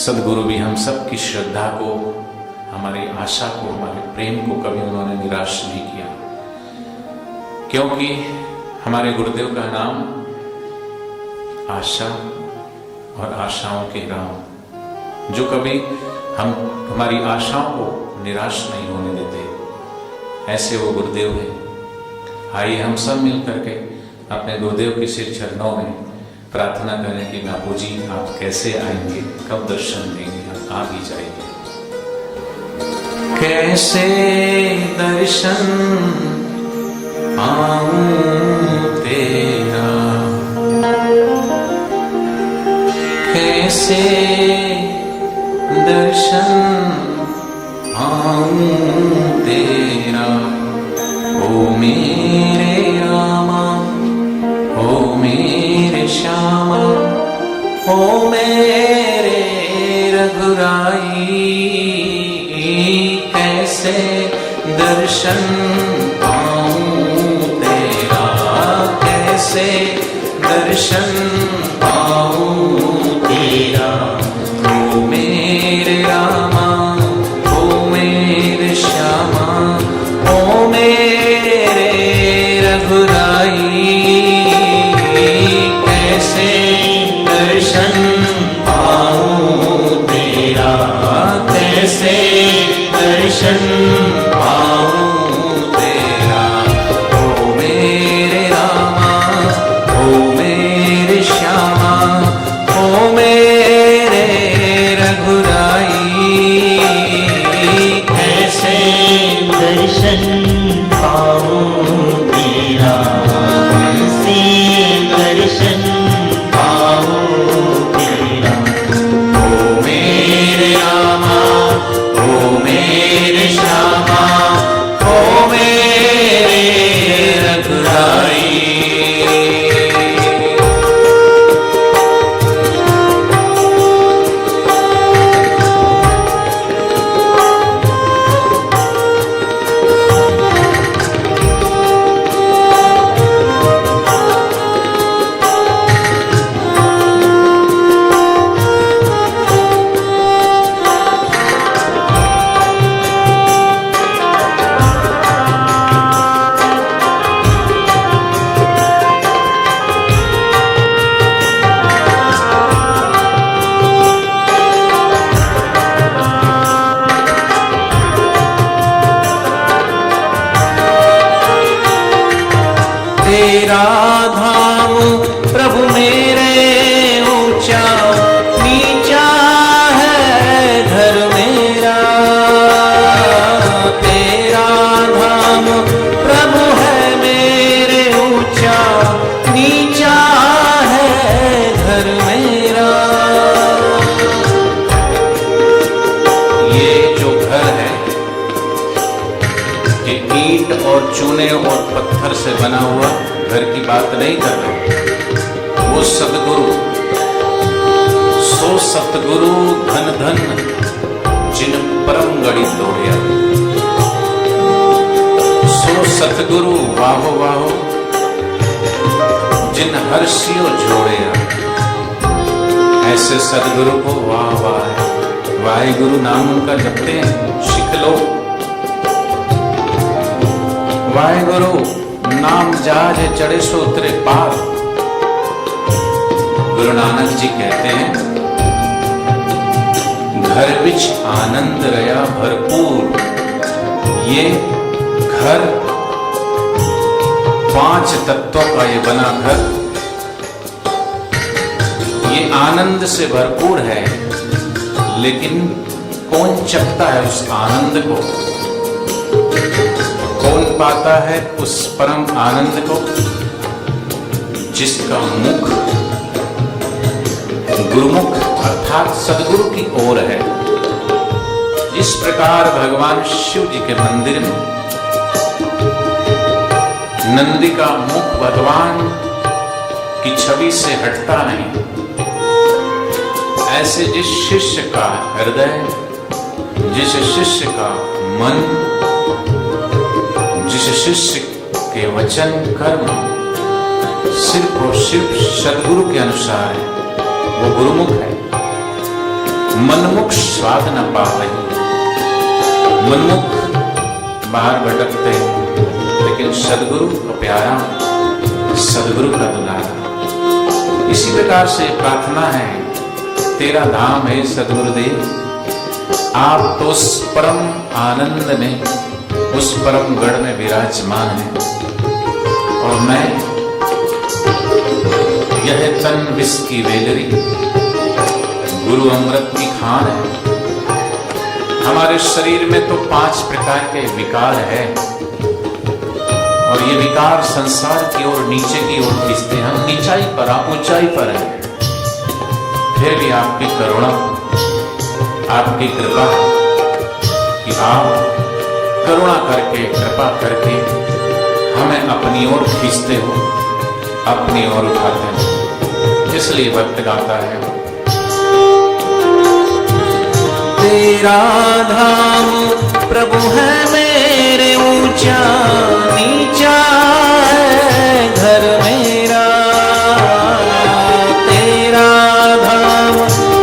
सदगुरु भी हम सब की श्रद्धा को, हमारी आशा को, हमारे प्रेम को कभी उन्होंने निराश नहीं किया, क्योंकि हमारे गुरुदेव का नाम आशा और आशाओं के राम, जो कभी हमारी आशाओं को निराश नहीं होने देते, ऐसे वो गुरुदेव है। आइए हम सब मिल करके अपने गुरुदेव के श्री चरणों में प्रार्थना करें कि बापू जी आप कैसे आएंगे, कब दर्शन देंगे, आप आ भी जाएंगे। कैसे दर्शन पाऊं तेरा, कैसे दर्शन पाऊं तेरा, ओ मेरे रामा, ओ मेरे श्यामा, ओ मेरे रघुराई, कैसे दर्शन पाऊं तेरा, कैसे दर्शन पाऊं तेरा, ओ मेरे रामा, ओ मेरे श्यामा, ओ मेरे रघुराई, कैसे दर्शन पाऊं तेरा, कैसे दर्शन पाऊं तेरा, ओ मेरे रामा, ओ मेरे श्यामा, ओ मेरे रघुराई, कैसे दर्शन पाऊं तेरा, कैसे दर्शन पाऊं तेरा, ओ मेरे रामा, ओ मेरे श्यामा, ओ मेरे रघुराई। तेरा धाम प्रभु मेरे ऊंचा नीचा है घर मेरा, तेरा धाम प्रभु है मेरे ऊंचा नीचा है घर मेरा। ये जो घर है ये ईंट और चूने और पत्थर से बना हुआ घर की बात नहीं कर रहे, वो सतगुरु, सो सतगुरु धन धन जिन परम गढ़ी तोड़िया, सो सतगुरु वाहो वाहो जिन हर्षियो जोड़िया, ऐसे सतगुरु को वाह वाह है। वाहिगुरु नाम उनका जपते हैं, सीख लो। वाहिगुरु नाम जहाज चढ़े सो उतरे पार। गुरु नानक जी कहते हैं घर विच आनंद रया भरपूर। ये घर 5 तत्वों का ये बना घर, ये आनंद से भरपूर है, लेकिन कौन चखता है उस आनंद को, कौन पाता है उस परम आनंद को, जिसका मुख गुरुमुख अर्थात सदगुरु की ओर है। इस प्रकार भगवान शिव जी के मंदिर में नंदी का मुख भगवान की छवि से हटता नहीं। ऐसे जिस शिष्य का हृदय, जिस शिष्य का मन, जिस शिष्य के वचन कर्म सिर्फ और सिर्फ सदगुरु के अनुसार है, वो गुरुमुख है। मनमुख स्वाद न पावई। मनमुख बाहर भटकते लेकिन सदगुरु का प्यारा, सदगुरु का दुलारा। इसी प्रकार से प्रार्थना है, तेरा धाम है सदगुरुदेव, आप तो उस परम आनंद में, उस परम गढ़ में विराजमान है, और मैं यह तन विष की वेलरी, गुरु अमृत की खान है। हमारे शरीर में तो 5 प्रकार के विकार है, और ये विकार संसार की ओर, नीचे की ओर खींचते हैं। हम नीचाई पर, आप ऊंचाई पर हैं, फिर भी आपकी करुणा, आपकी कृपा कि आप करुणा करके, कृपा करके हमें अपनी ओर खींचते हो, अपनी ओर उठाते हो। इसलिए भक्त गाता है, तेरा धाम प्रभु है मेरे, ऊंचा नीचा है घर मेरा। तेरा धाम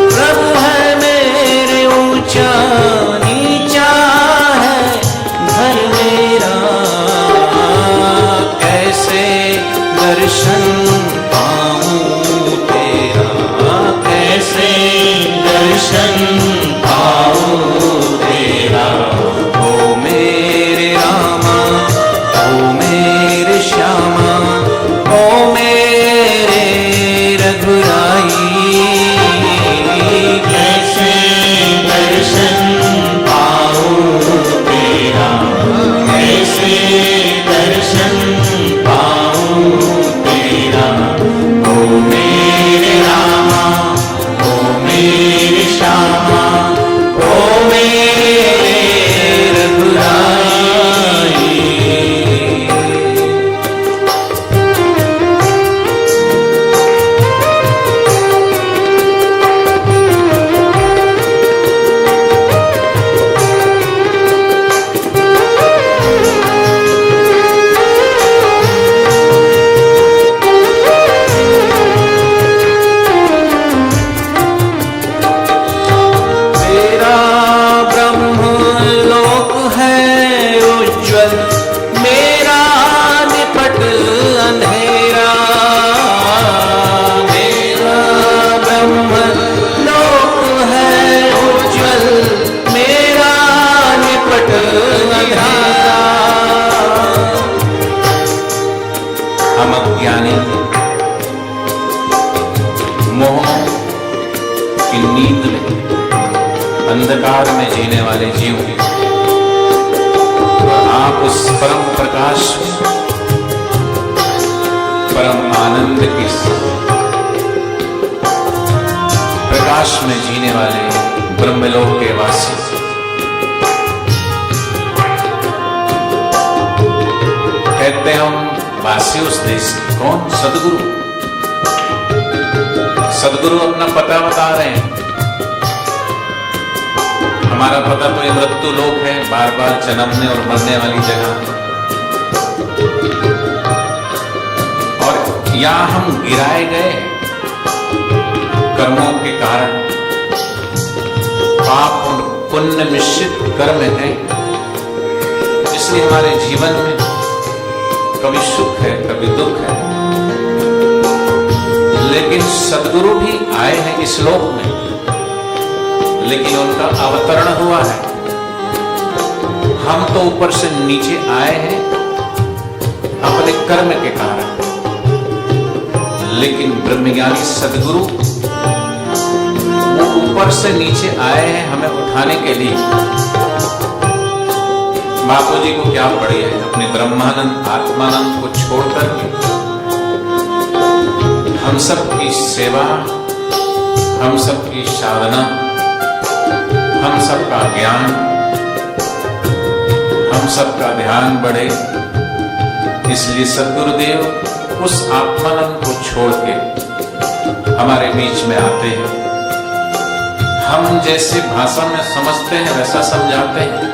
प्रभु है मेरे, ऊंचा नीचा है घर मेरा। कैसे दर्शन पाऊं तेरा, कैसे दर्शन तेरा। ओ मेरे रामा, ओ मेरे श्यामा, ओ मेरे रघुराई। कैसे दर्शन पाऊं तेरा, कैसे दर्शन पाऊं तेरा। ओ मेरे रामा, ओ मेरे श्यामा, ओ मेरे रघुराई। हम अज्ञानी, मोह की नींद में, अंधकार में जीने वाले जीव, आप उस परम प्रकाश, परम आनंद के प्रकाश में जीने वाले ब्रह्मलोक के वासी। कहते हम वासी उस देश के, कौन? सदगुरु। सदगुरु अपना पता बता रहे हैं। हमारा पता तो ये मृत्यु लोक है, बार बार जन्मने और मरने वाली जगह, और यहां हम गिराए गए कर्मों के कारण। पाप और पुण्य मिश्रित कर्म है, इसलिए हमारे जीवन में कभी सुख है, कभी दुख है। लेकिन सदगुरु भी आए हैं इस लोक में, लेकिन उनका अवतरण हुआ है। हम तो ऊपर से नीचे आए हैं अपने कर्म के कारण, लेकिन ब्रह्मज्ञानी सदगुरु वो ऊपर से नीचे आए हैं हमें उठाने के लिए। बापू जी को क्या पड़ी है अपने ब्रह्मानंद आत्मानंद को छोड़कर हम सब की सेवा, हम सब की साधना, हम सब का ज्ञान, हम सब का ध्यान बढ़े। इसलिए सद्गुरुदेव उस आत्मानंद को छोड़ के हमारे बीच में आते हैं। हम जैसे भाषा में समझते हैं वैसा समझाते हैं,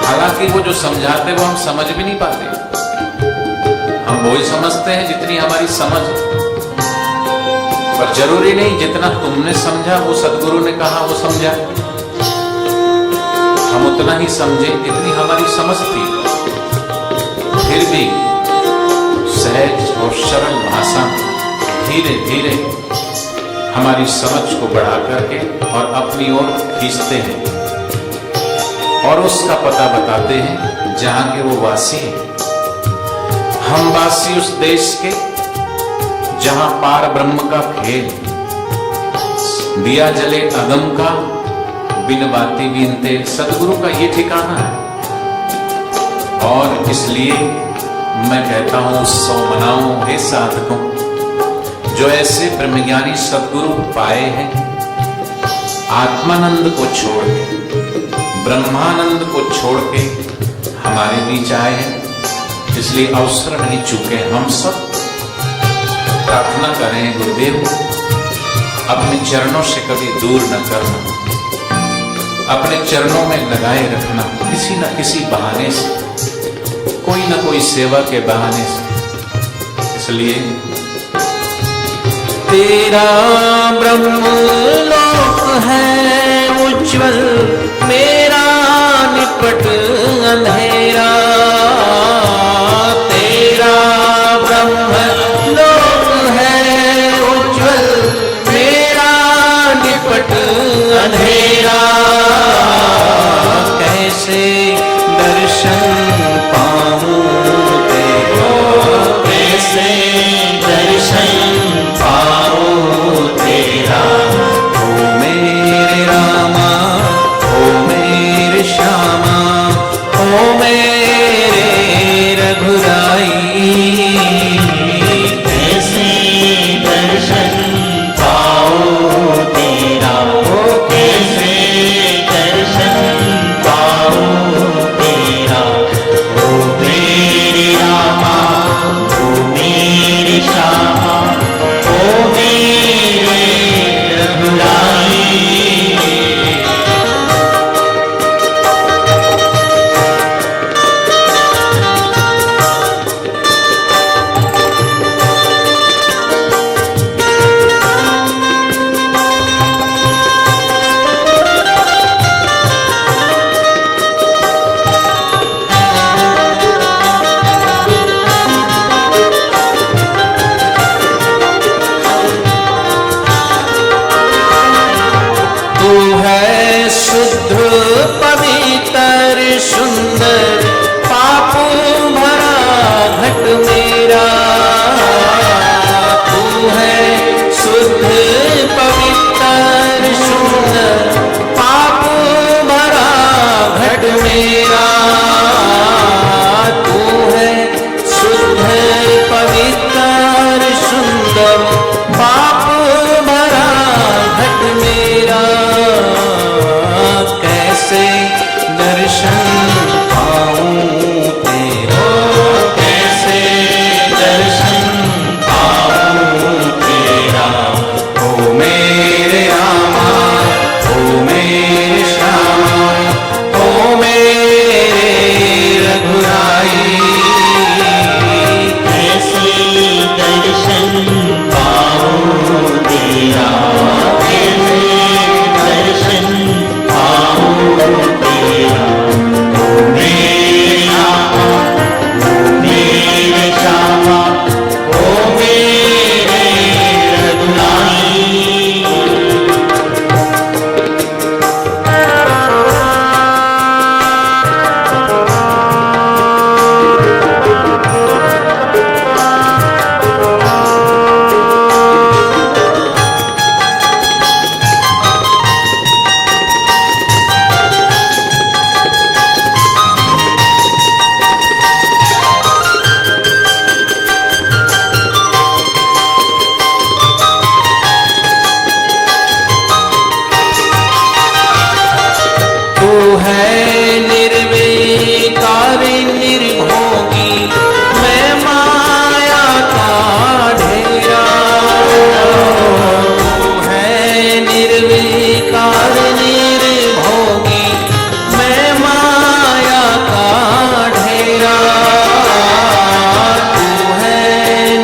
हालांकि वो जो समझाते हैं वो हम समझ भी नहीं पाते। हम वही समझते हैं जितनी हमारी समझ है, पर जरूरी नहीं जितना तुमने समझा वो सदगुरु ने कहा वो समझा, हम उतना ही समझे इतनी हमारी समझ थी। फिर भी सहज और सरल भाषा धीरे धीरे हमारी समझ को बढ़ा करके और अपनी ओर खींचते हैं और उसका पता बताते हैं जहां के वो वासी हैं। हम वासी उस देश के जहां पार ब्रह्म का खेल, दिया जले अगम का, बिन बाती बीनते, सदगुरु का ये ठिकाना है। और इसलिए मैं कहता हूं उत्सव मनाओ हे साधकों, जो ऐसे ब्रह्मज्ञानी सदगुरु पाए हैं, आत्मानंद को छोड़ के, ब्रह्मानंद को छोड़ के हमारे बीच आए हैं, इसलिए अवसर नहीं चूके। हम सब प्रार्थना करें गुरुदेव अपने चरणों से कभी दूर न करना, अपने चरणों में लगाए रखना, किसी न किसी बहाने से, कोई न कोई सेवा के बहाने से। इसलिए तेरा ब्रह्मलोक है उज्ज्वल, मेरा निपट अंधेरा। तेरा ब्रह्मलोक है उज्ज्वल, मेरा निपट अंधेरा। कैसे दर्शन पाऊं तेरा, कैसे दर्शन पाऊं तेरा। ओ मेरे रामा, ओ मेरे श्यामा, ओ मेरे रघुराई। कैसे दर्शन पाऊं तेरा, ओ कैसे दर्शन पाऊं तेरा। ओ मेरे रामा, ओ मेरे श्यामा, ओ मेरे रघुराई। तू है शुद्ध पवित्र सुंदर, पापों भरा घट मेरा। तू है शुद्ध पवित्र सुंदर, पापों भरा घट मेरा। तू है शुद्ध पवित्र सुंदर, पाप भरा घट मेरा। कैसे दर्शन पाऊं तेरा, कैसे दर्शन पाऊं तेरा। ओ मेरे रामा, ओ मेरे श्यामा, ओ मेरे रघुराई। कैसे दर्शन पाऊं तेरा, कैसे दर्शन पाऊं तेरा। ओ मेरे रामा, ओ मेरे श्यामा, ओ मेरे रघुराई। तू है निर्विकार निर्भोगी, मैं माया का ढेरा। तू है निर्विकार निर्भोगी, मैं माया का ढेरा। तू है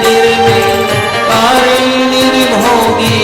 निर्विकार निर्भोगी,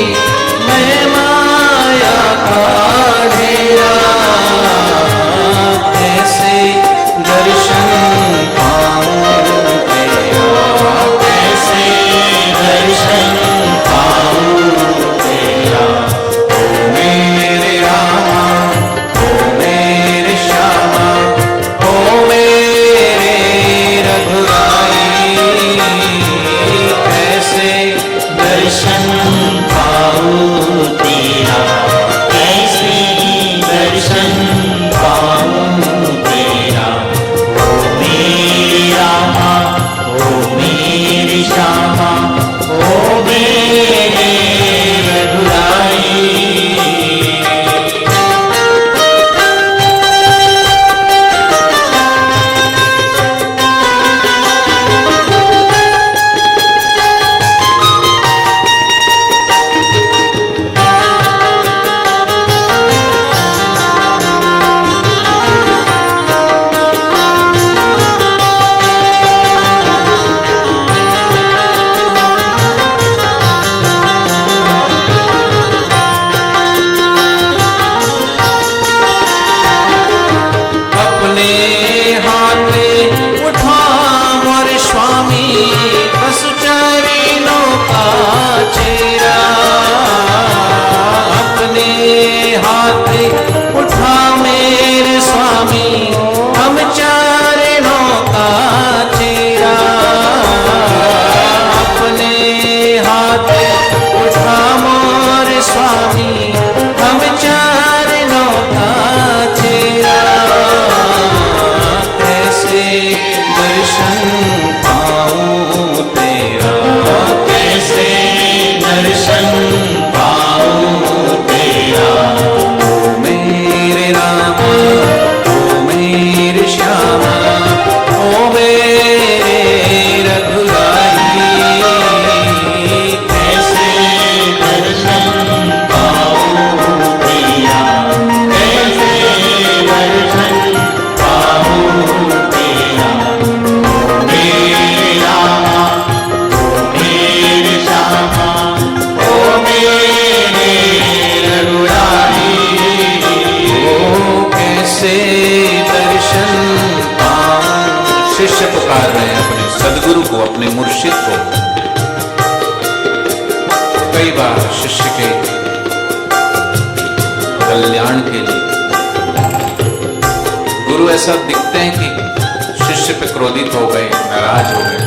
कैसे दर्शन पाऊं। शिष्य पुकार रहे हैं अपने सदगुरु को, अपने मुर्शिद को। कई बार शिष्य के कल्याण के लिए गुरु ऐसा दिखते हैं कि शिष्य पे क्रोधित हो गए, नाराज हो गए।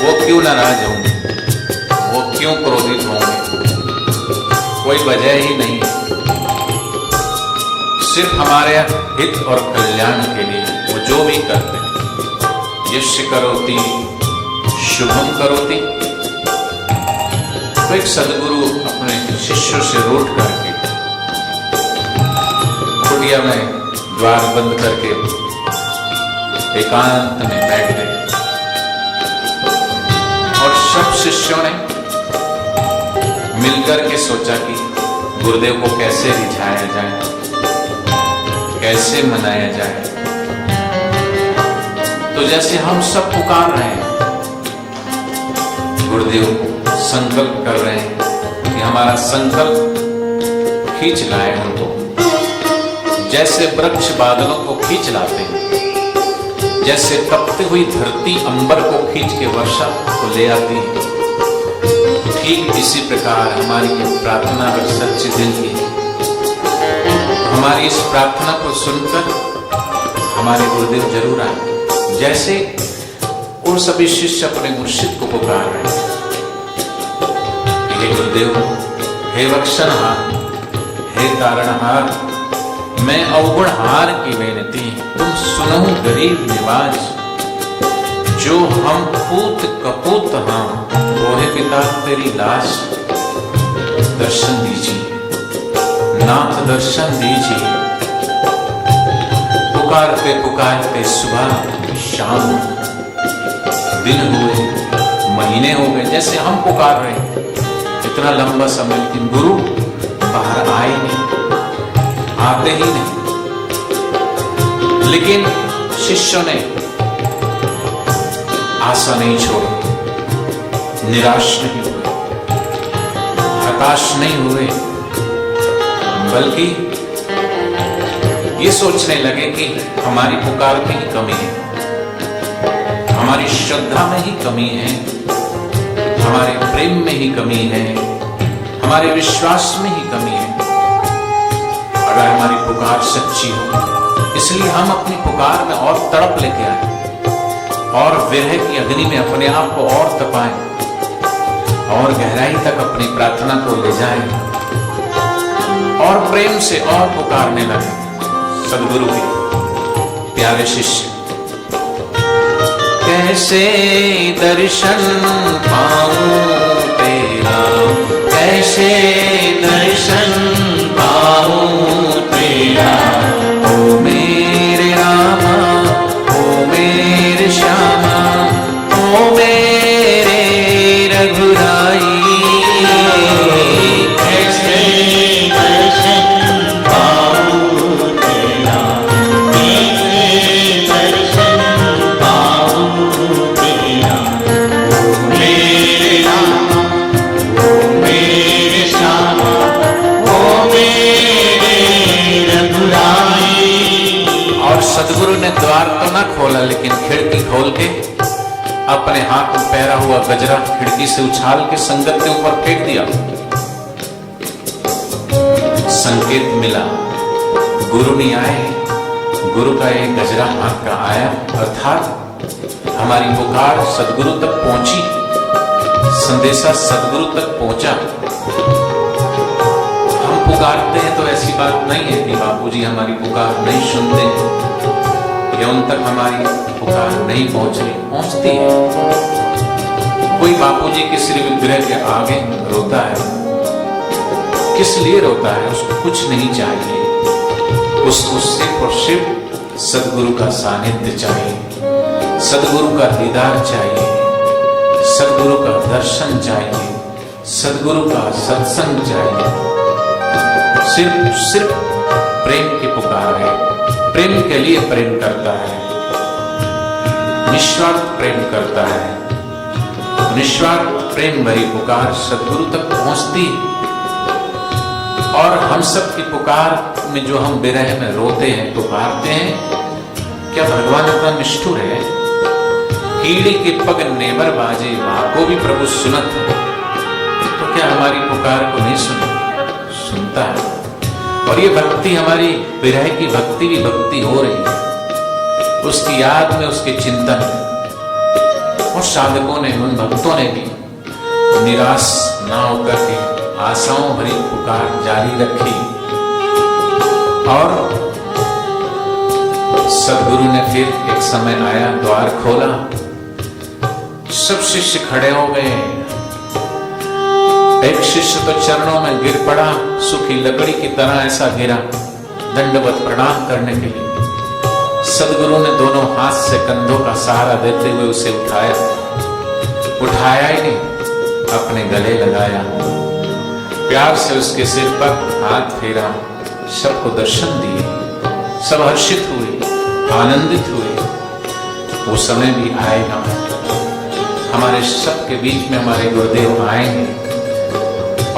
वो क्यों नाराज होंगे, वो क्यों क्रोधित होंगे, कोई वजह ही नहीं है। सिर्फ हमारे हित और कल्याण के लिए वो जो भी करते हैं। यश करोति शुभम करोति। तो एक सदगुरु अपने शिष्यों से रूठ करके कुटिया में द्वार बंद करके एकांत में बैठ गए और सब शिष्यों ने मिलकर के सोचा कि गुरुदेव को कैसे रिझाया जाए, कैसे मनाया जाए। तो जैसे हम सब पुकार रहे हैं गुरुदेव को, संकल्प कर रहे हैं कि हमारा संकल्प खींच लाए उनको, जैसे वृक्ष बादलों को खींच लाते हैं, जैसे तपती हुई धरती अंबर को खींच के वर्षा को ले आती है, ठीक इसी प्रकार हमारी ये प्रार्थना अगर सच्चे दिल की, हमारी इस प्रार्थना को सुनकर हमारे गुरुदेव जरूर आए। जैसे वो सभी शिष्य अपने मुर्शिद को पुकार रहे हैं, हे गुरुदेव, हे वक्षणहार, हे तारणहार, मैं अवगुणहार की बेनती, तुम सुनो गरीब निवाज, जो हम पूत कपूत हाँ, रोहे पिता तेरी लाश, दर्शन दीजिए नाथ, दर्शन दीजिए। पुकारते पुकारते सुबह शाम, दिन हुए, महीने हो गए, जैसे हम पुकार रहे हैं इतना लंबा समय, लेकिन गुरु बाहर आए नहीं, आते ही नहीं। लेकिन शिष्यों ने आशा नहीं छोड़ी, निराश नहीं हुए, हताश नहीं हुए, बल्कि ये सोचने लगे कि हमारी पुकार में ही कमी है, हमारी श्रद्धा में ही कमी है, हमारे प्रेम में ही कमी है, हमारे विश्वास में ही कमी है। अगर हमारी पुकार सच्ची हो, इसलिए हम अपनी पुकार में और तड़प लेके आए और विरह की अग्नि में अपने आप को और तपाएं और गहराई तक अपनी प्रार्थना को ले जाएं और प्रेम से और पुकारने लगे सदगुरु के प्यारे शिष्य। कैसे दर्शन पाऊं तेरा, कैसे दर्शन पाऊं तेरा, ओ मेरे रामा, ओ मेरे श्यामा, ओ मेरे रघुराई। कैसे दर्शन पाऊं तेरा, कैसे दर्शन पाऊं तेरा, ओ मेरे रामा, ओ मेरे श्यामा, ओ मेरे रघुराई। और सदगुरु ने द्वार तो ना खोला, लेकिन खिड़की खोल के अपने हाथ में पहरा हुआ गजरा खिड़की से उछाल के संगत के ऊपर फेंक दिया। संकेत मिला, गुरु नहीं आए, गुरु का एक गजरा हाथ का आया, अर्थात हमारी पुकार सदगुरु तक पहुंची, संदेशा सदगुरु तक पहुंचा। हम पुकारते हैं तो ऐसी बात नहीं है कि बापूजी हमारी पुकार नहीं सुनते या उन तक हमारी पुकार नहीं पहुंच रही, पहुंचती है। कोई बापूजी के श्री विग्रह के आगे रोता है, किस लिए रोता है? उसको कुछ नहीं चाहिए, उसको सिर्फ और सिर्फ सदगुरु का सानिध्य चाहिए, सदगुरु का दीदार चाहिए, सदगुरु का दर्शन चाहिए, सदगुरु का सत्संग चाहिए। सिर्फ प्रेम की पुकार है, प्रेम के लिए प्रेम करता है, निस्वार्थ प्रेम करता है। निस्वार्थ प्रेम भरी पुकार सदगुरु तक पहुंचती और हम सब की पुकार में जो हम विरह में रोते हैं पुकारते हैं, क्या भगवान इतना निष्ठुर है? कीड़ी के पग नेबर बाजे को भी प्रभु सुनत है, तो क्या हमारी पुकार को नहीं सुनता है? और ये भक्ति हमारी विरह की भक्ति भी भक्ति हो रही है, उसकी याद में, उसके चिंतन में। और साधकों ने, उन भक्तों ने भी निराश ना होकर के आशाओं भरी पुकार जारी रखी। और सदगुरु ने फिर एक समय आया, द्वार खोला, सब शिष्य खड़े हो गए। एक शिष्य तो चरणों में गिर पड़ा, सूखी लकड़ी की तरह ऐसा गिरा दंडवत प्रणाम करने के लिए। सदगुरु ने दोनों हाथ से कंधों का सहारा देते हुए उसे उठाया ही नहीं, अपने गले लगाया, प्यार से उसके सिर पर हाथ फेरा, सबको दर्शन दिए, सब हर्षित हुए, आनंदित हुए। वो समय भी आएगा, हमारे सबके बीच में हमारे गुरुदेव आएंगे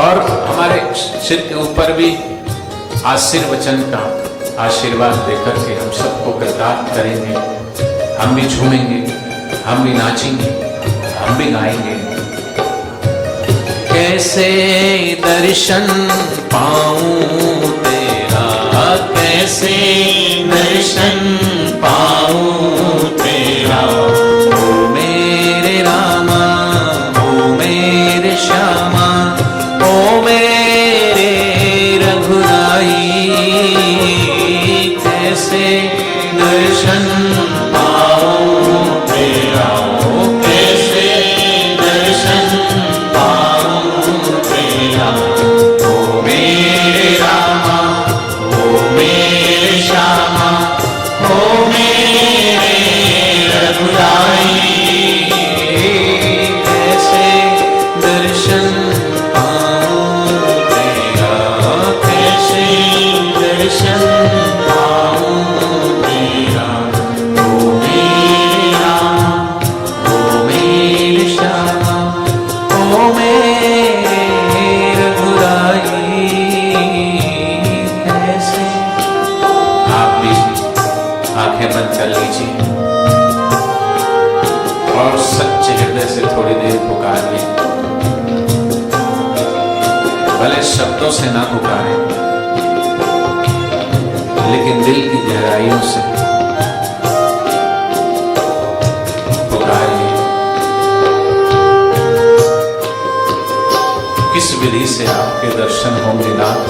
और हमारे सिर के ऊपर भी आशीर्वचन का आशीर्वाद देकर के हम सबको कृतार्थ करेंगे। हम भी झूमेंगे, हम भी नाचेंगे, हम भी गाएंगे। कैसे दर्शन पाऊं तेरा, कैसे दर्शन पाऊं तेरा, ओ मेरे रामा, ओ मेरे श्यामा, ओ मेरे रघुराई। कैसे दर्शन पाऊं तेरा, ओ कैसे दर्शन पाऊं तेरा, ओ मेरे रामा, ओ मेरे श्यामा, ओ मेरे रघुराई। कैसे दर्शन पाऊं तेरा, कैसे दर्शन पाऊं तेरा, ओ मेरे रामा, ओ मेरे श्यामा, ओ मेरे रघुराई। कैसे। आप भी आंखें बंद कर लीजिए और सच्चे हृदय से थोड़ी देर पुकारिए। भले शब्दों से ना पुकारें, लेकिन दिल की गहराइयों से पुकारिए। किस विधि से आपके दर्शन होंगे नाथ?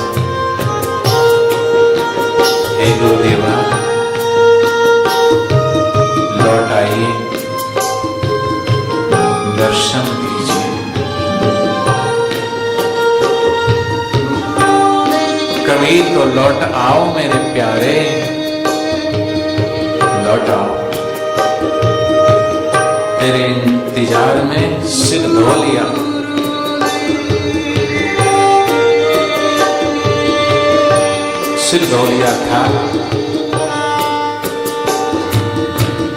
हे गुरुदेवा, लौट आइए, दर्शन दीजिए। कभी तो लौट आओ मेरे प्यारे, लौट आओ। तेरे इंतजार में सिर धो लिया, सिर धो लिया था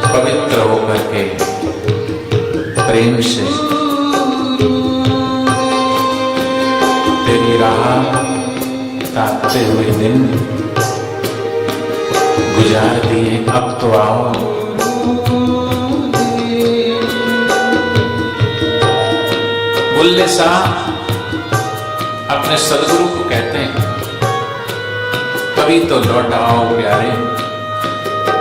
पवित्र होकर के प्रेम से। तेरी राह ताकते हुए दिन गुजार दिए, अब तो आओ। बुल्ले साहब अपने सदगुरु को कहते हैं, कभी तो लौट आओ प्यारे,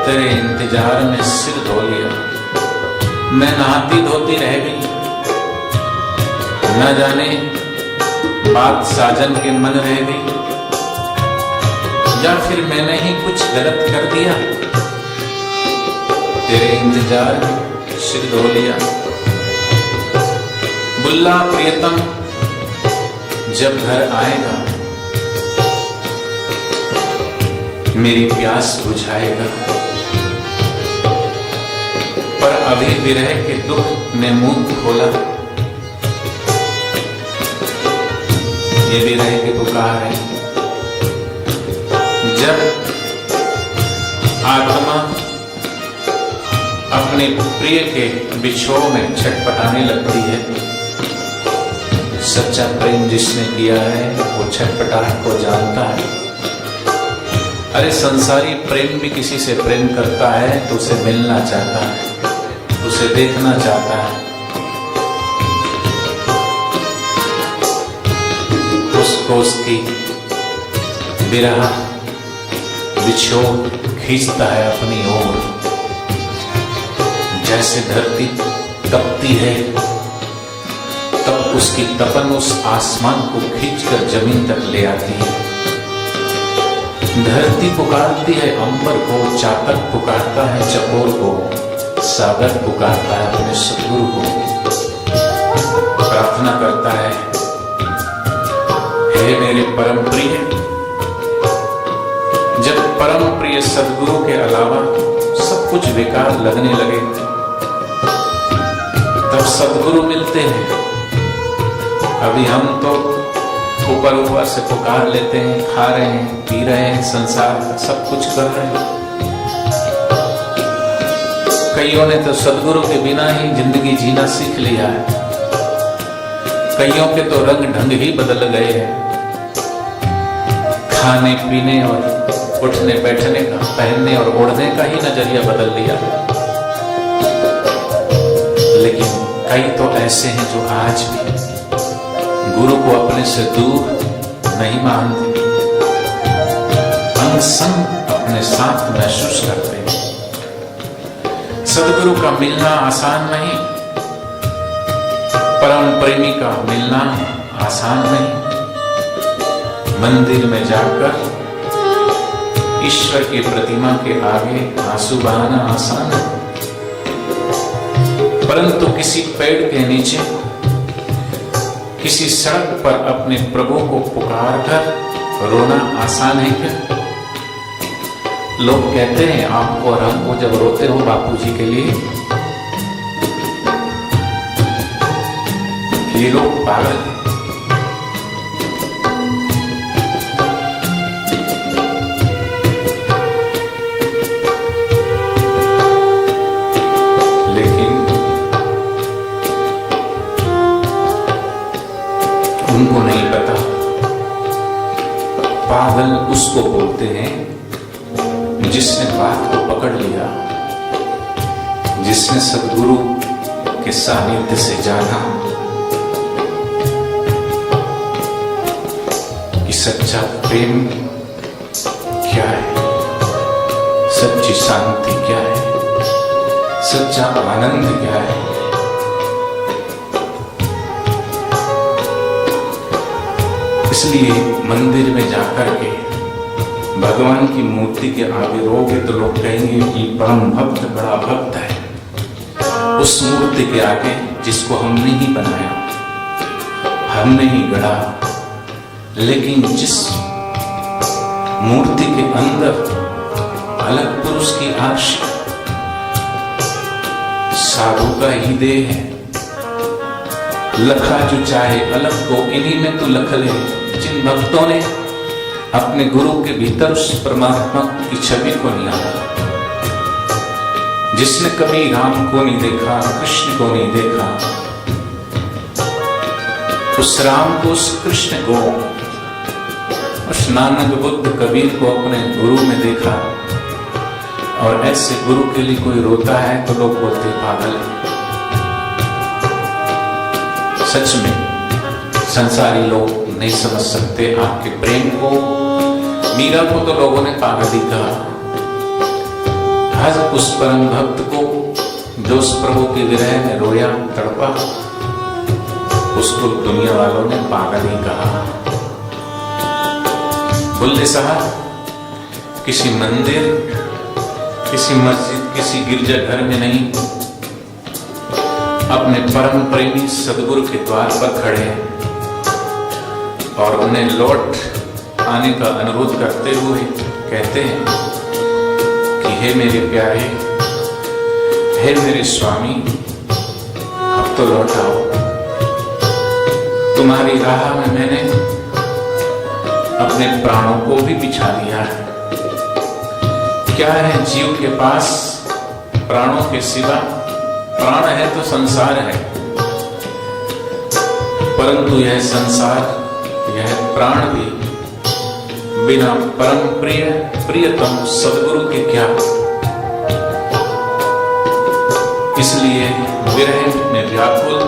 तेरे इंतजार में सिर धो लिया। मैं नहाती धोती रह गई, न जाने बात साजन के मन रह गई, या फिर मैंने ही कुछ गलत कर दिया। तेरे इंतजार में सिर धो लिया। बुल्ला प्रियतम जब घर आएगा, मेरी प्यास बुझाएगा, पर अभी विरह के दुख ने मुंह खोला। ये विरह की पुकार है। जब आत्मा अपने प्रिय के बिछोह में छटपटाने लगती है, सच्चा प्रेम जिसने किया है वो छटपटाहट को जानता है। अरे संसारी प्रेम भी किसी से प्रेम करता है तो उसे मिलना चाहता है, उसे देखना चाहता है, उसको उसकी विरह बिछोह खींचता है अपनी ओर। जैसे धरती तपती है तब उसकी तपन उस आसमान को खींचकर जमीन तक ले आती है। धरती पुकारती है अंबर को, चातक पुकारता है चकोर को, सागर पुकारता है अपने सद्गुरु को। प्रार्थना करता है, हे मेरे परम प्रिय। जब परम प्रिय सद्गुरु के अलावा सब कुछ बेकार लगने लगे तब सद्गुरु मिलते हैं। अभी हम तो ऊपर ऊपर से पुकार लेते हैं, खा रहे हैं, पी रहे हैं, संसार का सब कुछ कर रहे हैं। कईयों ने तो सद्गुरु के बिना ही जिंदगी जीना सीख लिया है। कईयों के तो रंग ढंग ही बदल गए हैं। खाने पीने और उठने बैठने का, पहनने और ओढ़ने का ही नजरिया बदल लिया। लेकिन कई तो ऐसे हैं जो आज भी गुरु को अपने से दूर नहीं मानते, अंग संग अपने साथ महसूस करते हैं। सद्गुरु का मिलना आसान नहीं, परम प्रेमी का मिलना आसान नहीं। मंदिर में जाकर ईश्वर की प्रतिमा के आगे आंसू बहाना आसान है, परंतु किसी पेड़ के नीचे, किसी सड़क पर अपने प्रभु को पुकार कर रोना आसान है क्या? लोग कहते हैं आपको और हमको, जब रोते हो बापूजी के लिए, ये लोग पागल हैं। उनको नहीं पता, पागल उसको बोलते हैं जिसने बात को पकड़ लिया, जिसने सद्गुरु के सानिध्य से जाना कि सच्चा प्रेम क्या है, सच्ची शांति क्या है, सच्चा आनंद क्या है। इसलिए मंदिर में जाकर के भगवान की मूर्ति के आगे रोगे तो लोग कहेंगे कि परम भक्त बड़ा भक्त है। उस मूर्ति के आगे जिसको हमने ही बनाया, हमने ही गढ़ा, लेकिन जिस मूर्ति के अंदर अलग पुरुष की आंश साधु का ही देह है, लखा जो चाहे अलग को इन्हीं में तो लख ले। जिन भक्तों ने अपने गुरु के भीतर उस परमात्मा की छवि को निहारा, जिसने कभी राम को नहीं देखा, कृष्ण को नहीं देखा, उस राम को, उस कृष्ण को, उस नानक बुद्ध कबीर को अपने गुरु में देखा, और ऐसे गुरु के लिए कोई रोता है तो लोग बोलते पागल है। सच में संसारी लोग नहीं समझ सकते आपके प्रेम को। मीरा को तो लोगों ने पागल ही कहा, हर उस परम भक्त को जो उस प्रभु की विरह में रोया तड़पा, उसको दुनिया वालों ने पागल ही कहा। बुल्ले साहब किसी मंदिर, किसी मस्जिद, किसी गिरजाघर में नहीं, अपने परम प्रेमी सद्गुरु के द्वार पर खड़े हैं और उन्हें लौट आने का अनुरोध करते हुए कहते हैं कि हे मेरे प्यारे, हे मेरे स्वामी, अब तो लौट आओ। तुम्हारी राह में मैंने अपने प्राणों को भी बिछा दिया है। क्या है जीव के पास प्राणों के सिवा? प्राण है तो संसार है, परंतु यह संसार, यह प्राण भी बिना परम प्रियतम सदगुरु के क्या। इसलिए विरह में व्याकुल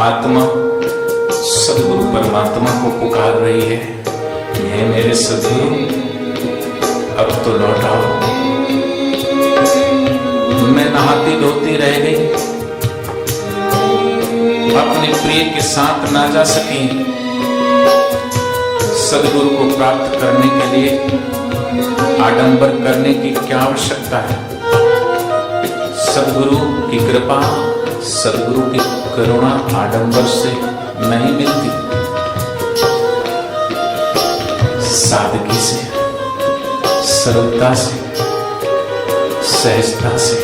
आत्मा सदगुरु परमात्मा को पुकार रही है, हे मेरे सदगुरु अब तो लौट आओ। मैं नहाती धोती रह गई, अपने प्रिय के साथ ना जा सकी। सदगुरु को प्राप्त करने के लिए आडंबर करने की क्या आवश्यकता है। सदगुरु की कृपा, सदगुरु की करुणा आडंबर से नहीं मिलती, सादगी से, सरलता से, सहजता से,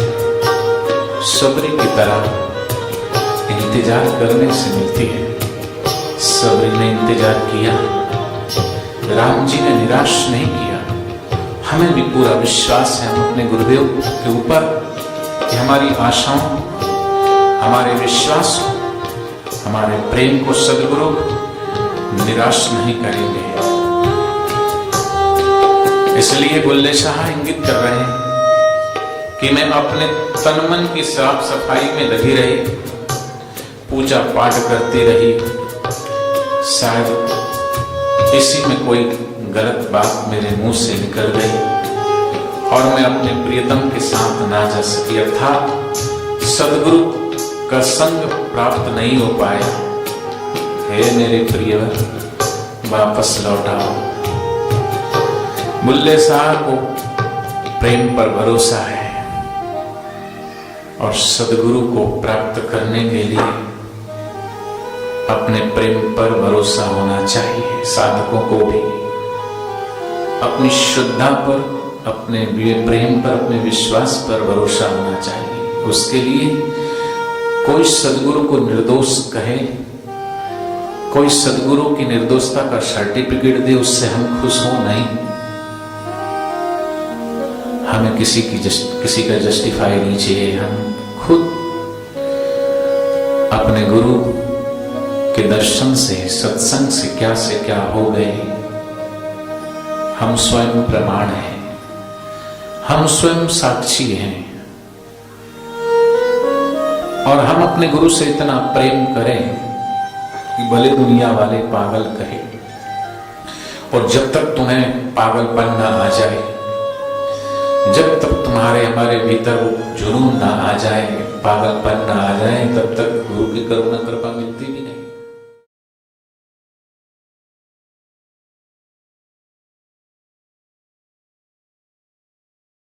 सबरी की तरह इंतजार करने से मिलती है। सबरी ने इंतजार किया, राम जी ने निराश नहीं किया। हमें भी पूरा विश्वास है हम अपने गुरुदेव के ऊपर कि हमारी आशाओं, हमारे विश्वास को, हमारे प्रेम को सदगुरु निराश नहीं करेंगे। इसलिए बुल्ले शाह इंगित कर रहे हैं कि मैं अपने तन मन की साफ सफाई में लगी रही, पूजा पाठ करती रही, शायद इसी में कोई गलत बात मेरे मुंह से निकल गई और मैं अपने प्रियतम के साथ ना जा सकी, अर्थात सदगुरु का संग प्राप्त नहीं हो पाया। हे मेरे प्रियवर वापस लौट आओ। बुल्ले शाह को प्रेम पर भरोसा है और सदगुरु को प्राप्त करने के लिए अपने प्रेम पर भरोसा होना चाहिए। साधकों को भी अपनी श्रद्धा पर, अपने प्रेम पर, अपने विश्वास पर भरोसा होना चाहिए। उसके लिए कोई सदगुरु को निर्दोष कहे, कोई सदगुरु की निर्दोषता का सर्टिफिकेट दे, उससे हम खुश हो नहीं। हमें किसी का जस्टिफाई नहीं चाहिए। हम खुद अपने गुरु के दर्शन से, सत्संग से क्या हो गए, हम स्वयं प्रमाण हैं, हम स्वयं साक्षी हैं। और हम अपने गुरु से इतना प्रेम करें कि भले दुनिया वाले पागल कहे, और जब तक तुम्हें पागलपन ना आ जाए, जब तक तुम्हारे हमारे भीतर वो जुनून ना आ जाए, पागलपन ना आ जाए, तब तक गुरु की करुणा कृपा मिलती भी नहीं।